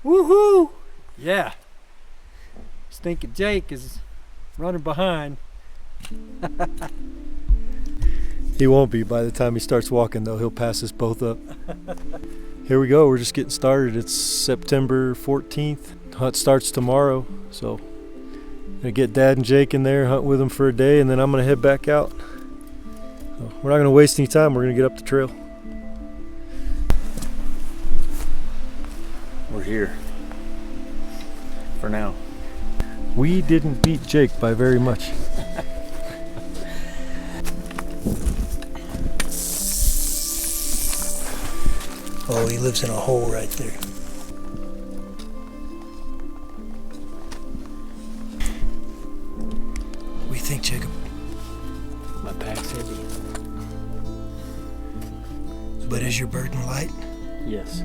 Woohoo! Yeah. Stinking Jake is running behind. He won't be by the time he starts walking, though. He'll pass us both up. Here we go. We're just getting started. It's September 14th. Hunt starts tomorrow, so I'm gonna get Dad and Jake in there, hunt with them for a day, and then I'm gonna head back out. So we're not gonna waste any time. We're gonna get up the trail. We're here. For now. We didn't beat Jake by very much. Oh, he lives in a hole right there. What do you think, Jacob? My pack's heavy. But is your burden light? Yes.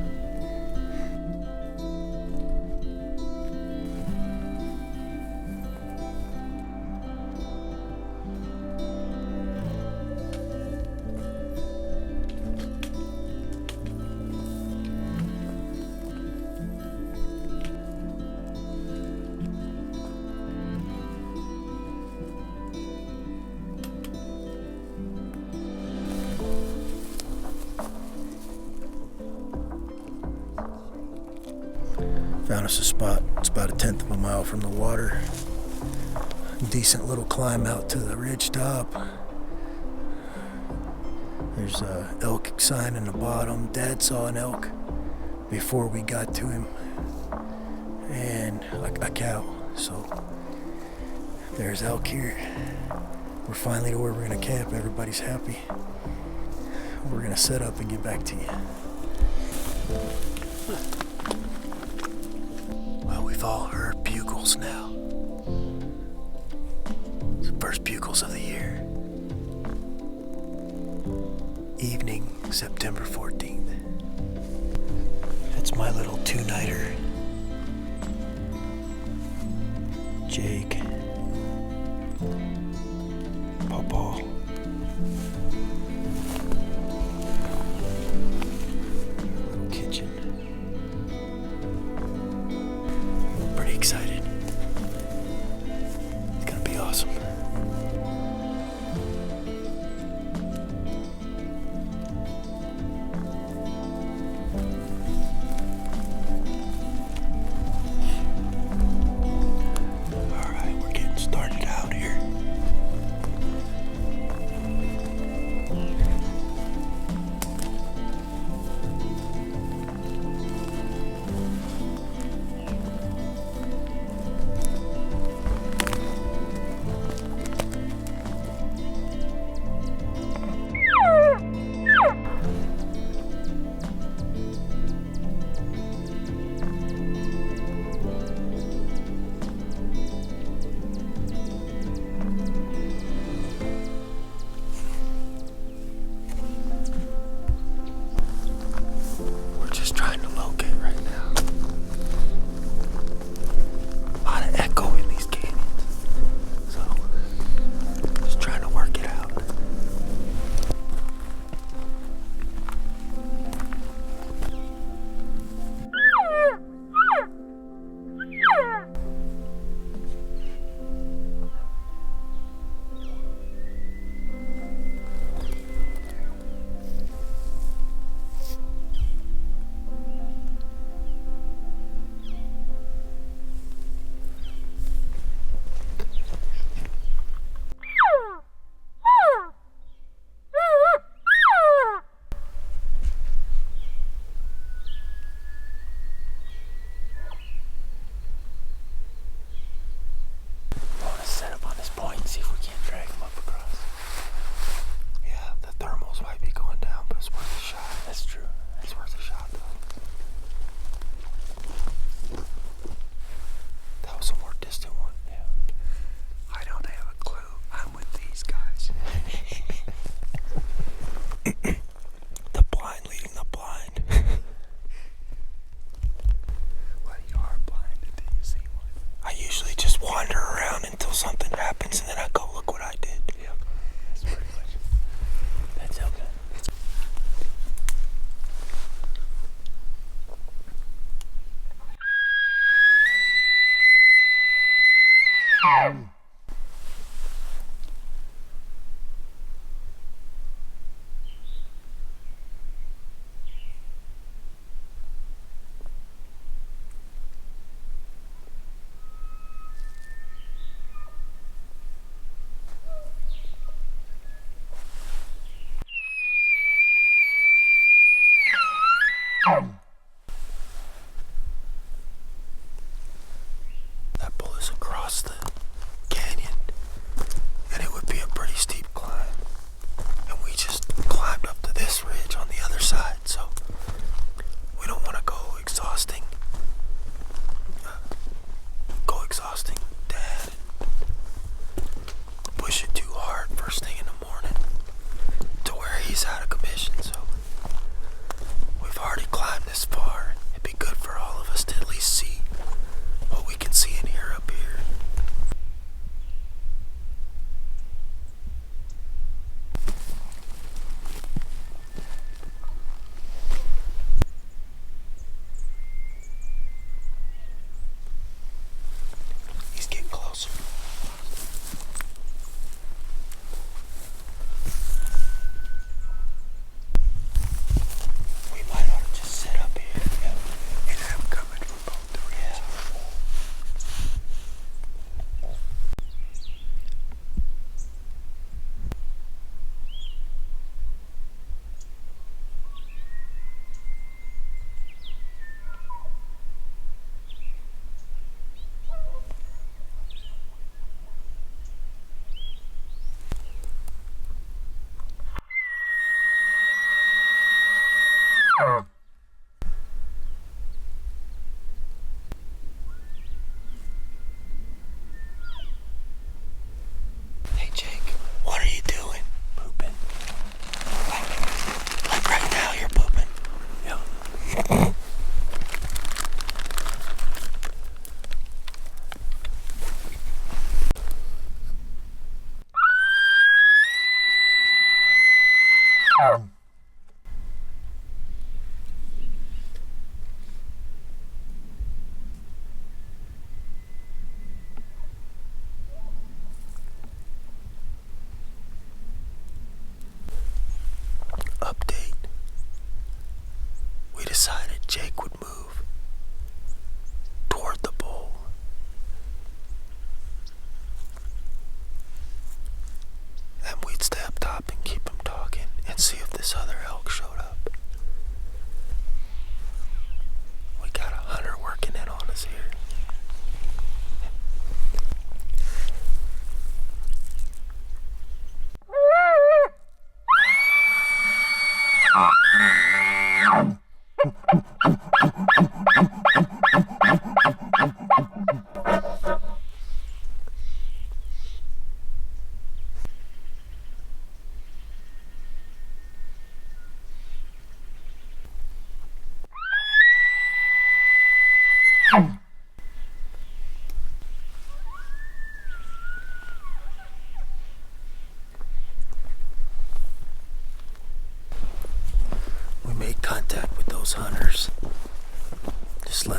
Found us a spot. It's about 1/10 of a mile from the water. Decent little climb out to the ridge top. There's a elk sign in the bottom. Dad saw an elk before we got to him, and a cow. So there's elk here. We're finally to where we're gonna camp. Everybody's happy. We're gonna set up and get back to you. Well, we've all heard bugles now. It's the first bugles of the year. Evening, September 14th. That's my little two-nighter. Jake. Pawpaw. Little kitchen. Pretty excited. It's gonna be awesome. Alright, we're getting started out here.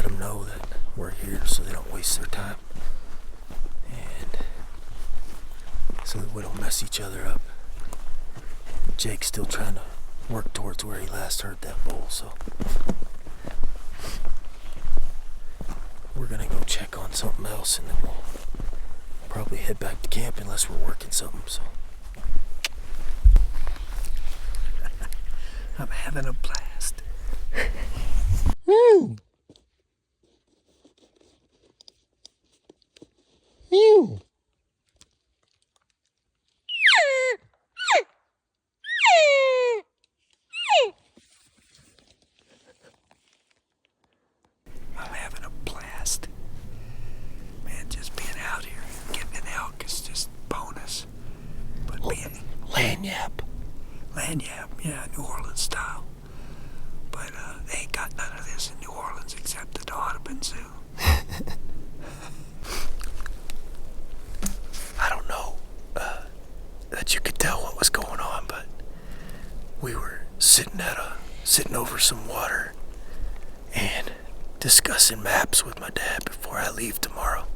let them know that we're here so they don't waste their time. And so that we don't mess each other up. Jake's still trying to work towards where he last heard that bull, so we're gonna go check on something else and then we'll probably head back to camp unless we're working something. So I'm having a blast. Woo! Woo! I'm having a blast. Man, just being out here, getting an elk is just bonus. But being lanyap, yeah, New Orleans style. But they ain't got none of this in New Orleans except the Audubon Zoo. I don't know that you could tell what was going on, but we were sitting over some water and discussing maps with my dad before I leave tomorrow.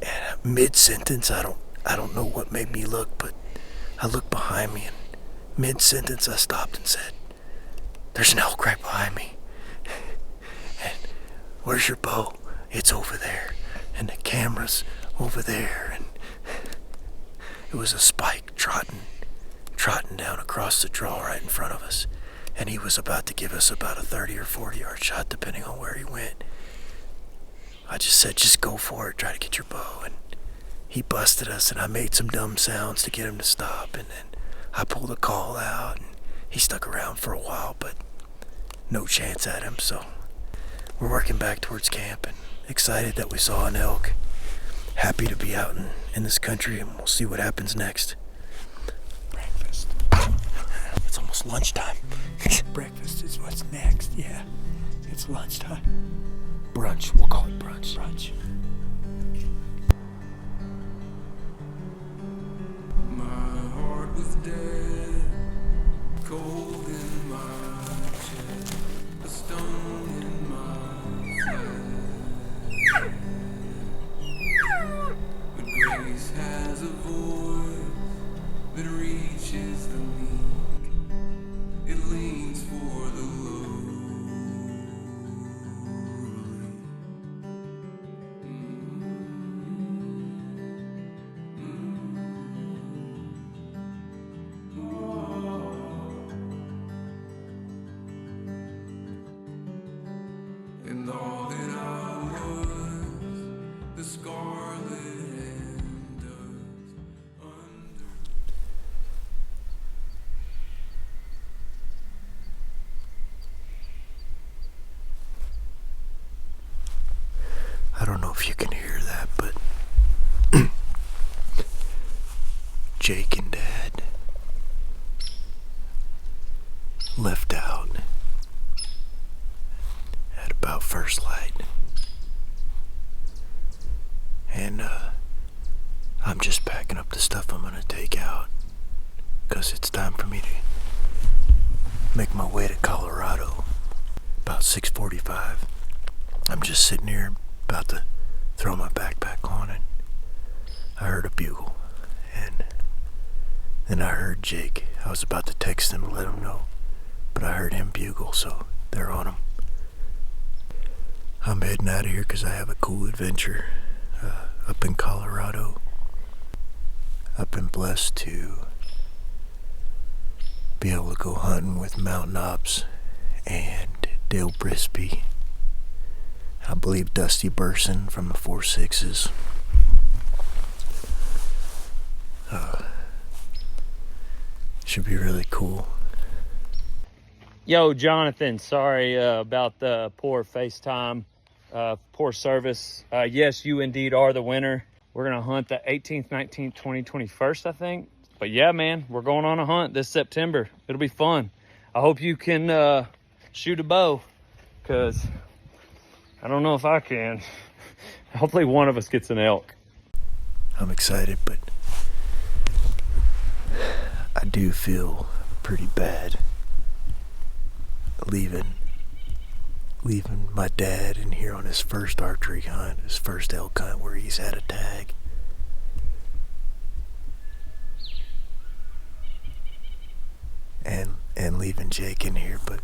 And mid-sentence, I don't know what made me look, but I looked behind me and mid-sentence I stopped and said, "There's an elk right behind me." And "Where's your bow?" "It's over there." And the camera's over there. And it was a spike trotting down across the draw right in front of us. And he was about to give us about a 30 or 40 yard shot depending on where he went. I just said, "Just go for it, try to get your bow." And he busted us and I made some dumb sounds to get him to stop. And then I pulled a call out and he stuck around for a while, but no chance at him. So we're working back towards camp and excited that we saw an elk. Happy to be out in this country, and we'll see what happens next. Breakfast. It's almost lunchtime. Breakfast is what's next, yeah. It's lunchtime. Brunch, we'll call it brunch. Brunch. My heart was dead, cold in my chest, a stone in my head. But grace has a voice that reaches the meek. It leans for the lowly. And all that I was, the scarlet and dust under. I don't know if you can hear that, but Jake and Dad left out at about first light. And I'm just packing up the stuff I'm gonna take out because it's time for me to make my way to Colorado. About 6:45. I'm just sitting here about to throw my backpack on and I heard a bugle. And then I heard Jake. I was about to text him to let him know, but I heard him bugle, so they're on him. I'm heading out of here because I have a cool adventure up in Colorado. I've been blessed to be able to go hunting with MtnOps and Dale Brisby. I believe Dusty Burson from the 4.6s. Should be really cool. Yo, Jonathan, sorry about the poor FaceTime, poor service. Yes, you indeed are the winner. We're going to hunt the 18th, 19th, 20th, 21st, I think. But yeah, man, we're going on a hunt this September. It'll be fun. I hope you can shoot a bow, because I don't know if I can. Hopefully one of us gets an elk. I'm excited, but I do feel pretty bad leaving leaving my dad in here on his first archery hunt, his first elk hunt where he's had a tag. And leaving Jake in here, but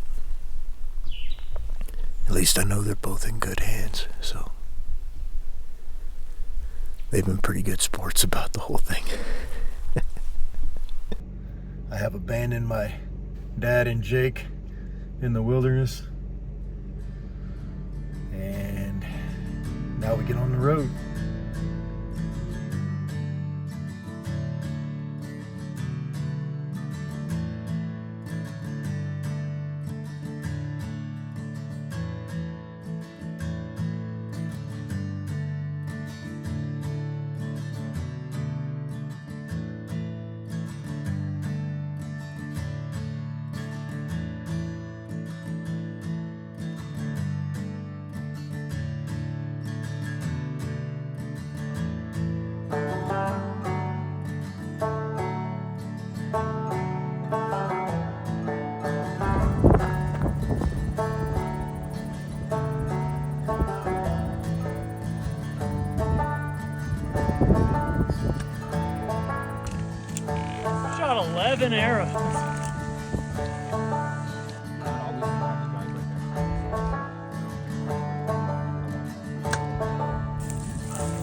at least I know they're both in good hands, so they've been pretty good sports about the whole thing. I have abandoned my dad and Jake in the wilderness, and now we get on the road. Shot 11 arrows.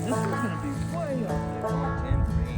This is gonna be way up there. 10 for me.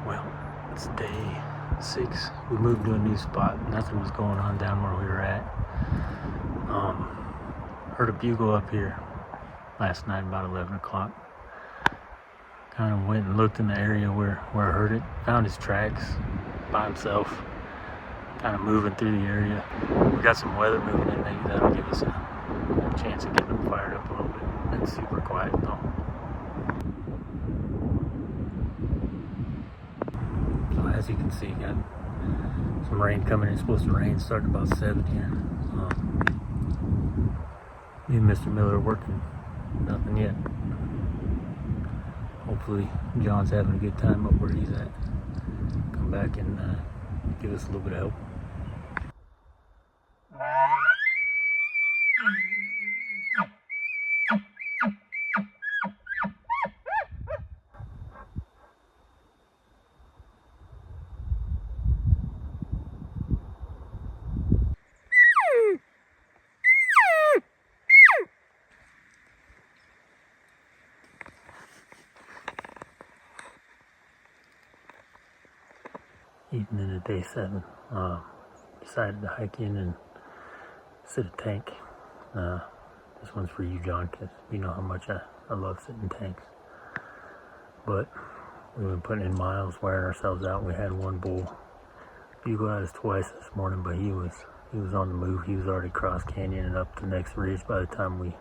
Well, it's day 6. We moved to a new spot. Nothing was going on down where we were at. Heard a bugle up here last night about 11 o'clock. Kind of went and looked in the area where I heard it. Found his tracks by himself. Kind of moving through the area. We got some weather moving in. Maybe that'll give us a chance of getting him fired up a little bit. It's super quiet though. So as you can see, got some rain coming. It's supposed to rain starting about 7 here. Me and Mr. Miller are working. Nothing yet. Hopefully John's having a good time up where he's at. Come back and give us a little bit of help. Eating into day 7. Decided to hike in and sit a tank. This one's for you, John, because you know how much I love sitting tanks. But we've been putting in miles, wearing ourselves out. We had one bull bugle at us twice this morning, but he was on the move. He was already cross canyon and up the next ridge by the time we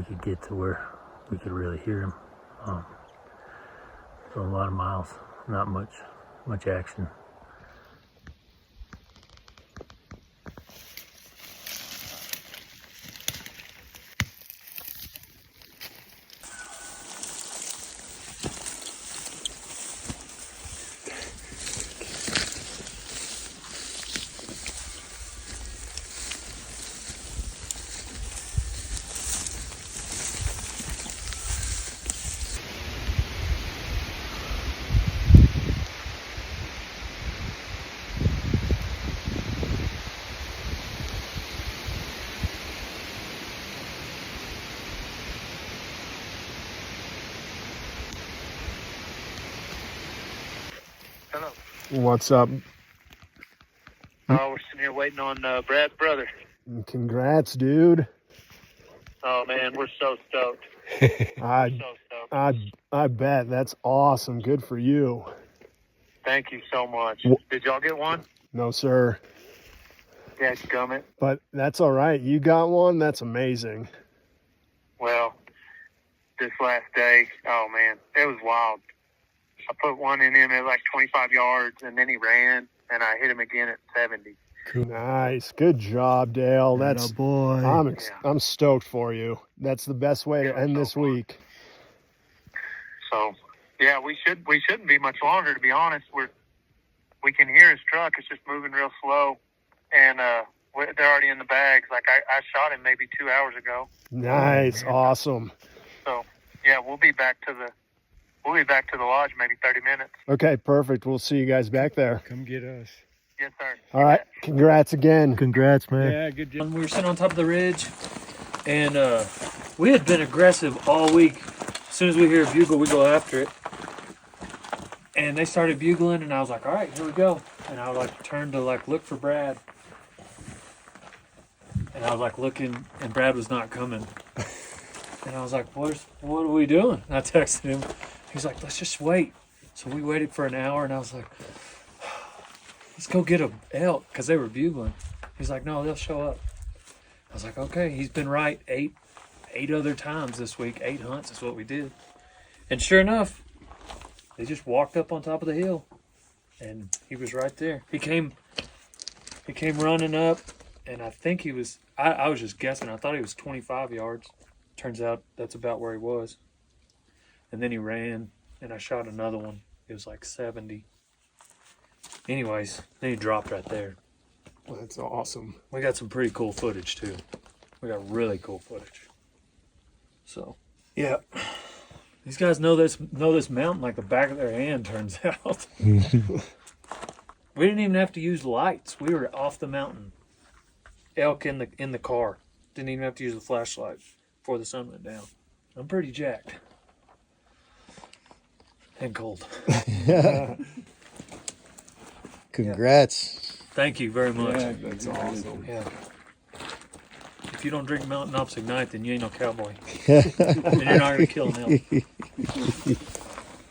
could get to where we could really hear him. So a lot of miles, not much action. Hello. What's up? Oh, we're sitting here waiting on Brad's brother. Congrats, dude. Oh man, we're so stoked. I So stoked. I bet. That's awesome. Good for you. Thank you so much. Did y'all get one? No, sir. Dadgummit. But that's all right. You got one? That's amazing. Well, this last day, oh man, it was wild. I put one in him at like 25 yards, and then he ran, and I hit him again at 70. Nice. Good job, Dale. That's boy. I'm stoked for you. That's the best way to end this week. So, yeah, we shouldn't be much longer, to be honest. We can hear his truck. It's just moving real slow, and they're already in the bags. Like I shot him maybe 2 hours ago. Nice. Awesome. So, yeah, we'll be back to the lodge maybe 30 minutes. Okay, perfect. We'll see you guys back there. Come get us. Yes, sir. All right. Congrats again. Congrats, man. Yeah, good job. We were sitting on top of the ridge, and we had been aggressive all week. As soon as we hear a bugle, we go after it. And they started bugling, and I was like, all right, here we go. And I like turned to like look for Brad. And I was like looking, and Brad was not coming. And I was like, what are we doing? And I texted him. He's like, let's just wait. So we waited for an hour, and I was like, let's go get a elk, because they were bugling. He's like, no, they'll show up. I was like, okay. He's been right eight other times this week. 8 hunts is what we did. And sure enough, they just walked up on top of the hill, and he was right there. He came running up, and I think he was, I was just guessing. I thought he was 25 yards. Turns out that's about where he was. And then he ran, and I shot another one. It was like 70. Anyways, then he dropped right there. That's awesome. We got some pretty cool footage too. We got really cool footage. So, yeah, these guys know this mountain like the back of their hand. Turns out, we didn't even have to use lights. We were off the mountain. Elk in the car. Didn't even have to use the flashlight before the sun went down. I'm pretty jacked and cold. Congrats. Thank you very much. Yeah, that's awesome. Yeah. If you don't drink MtnOps Ignite, then you ain't no cowboy. And you're not going to kill an elk.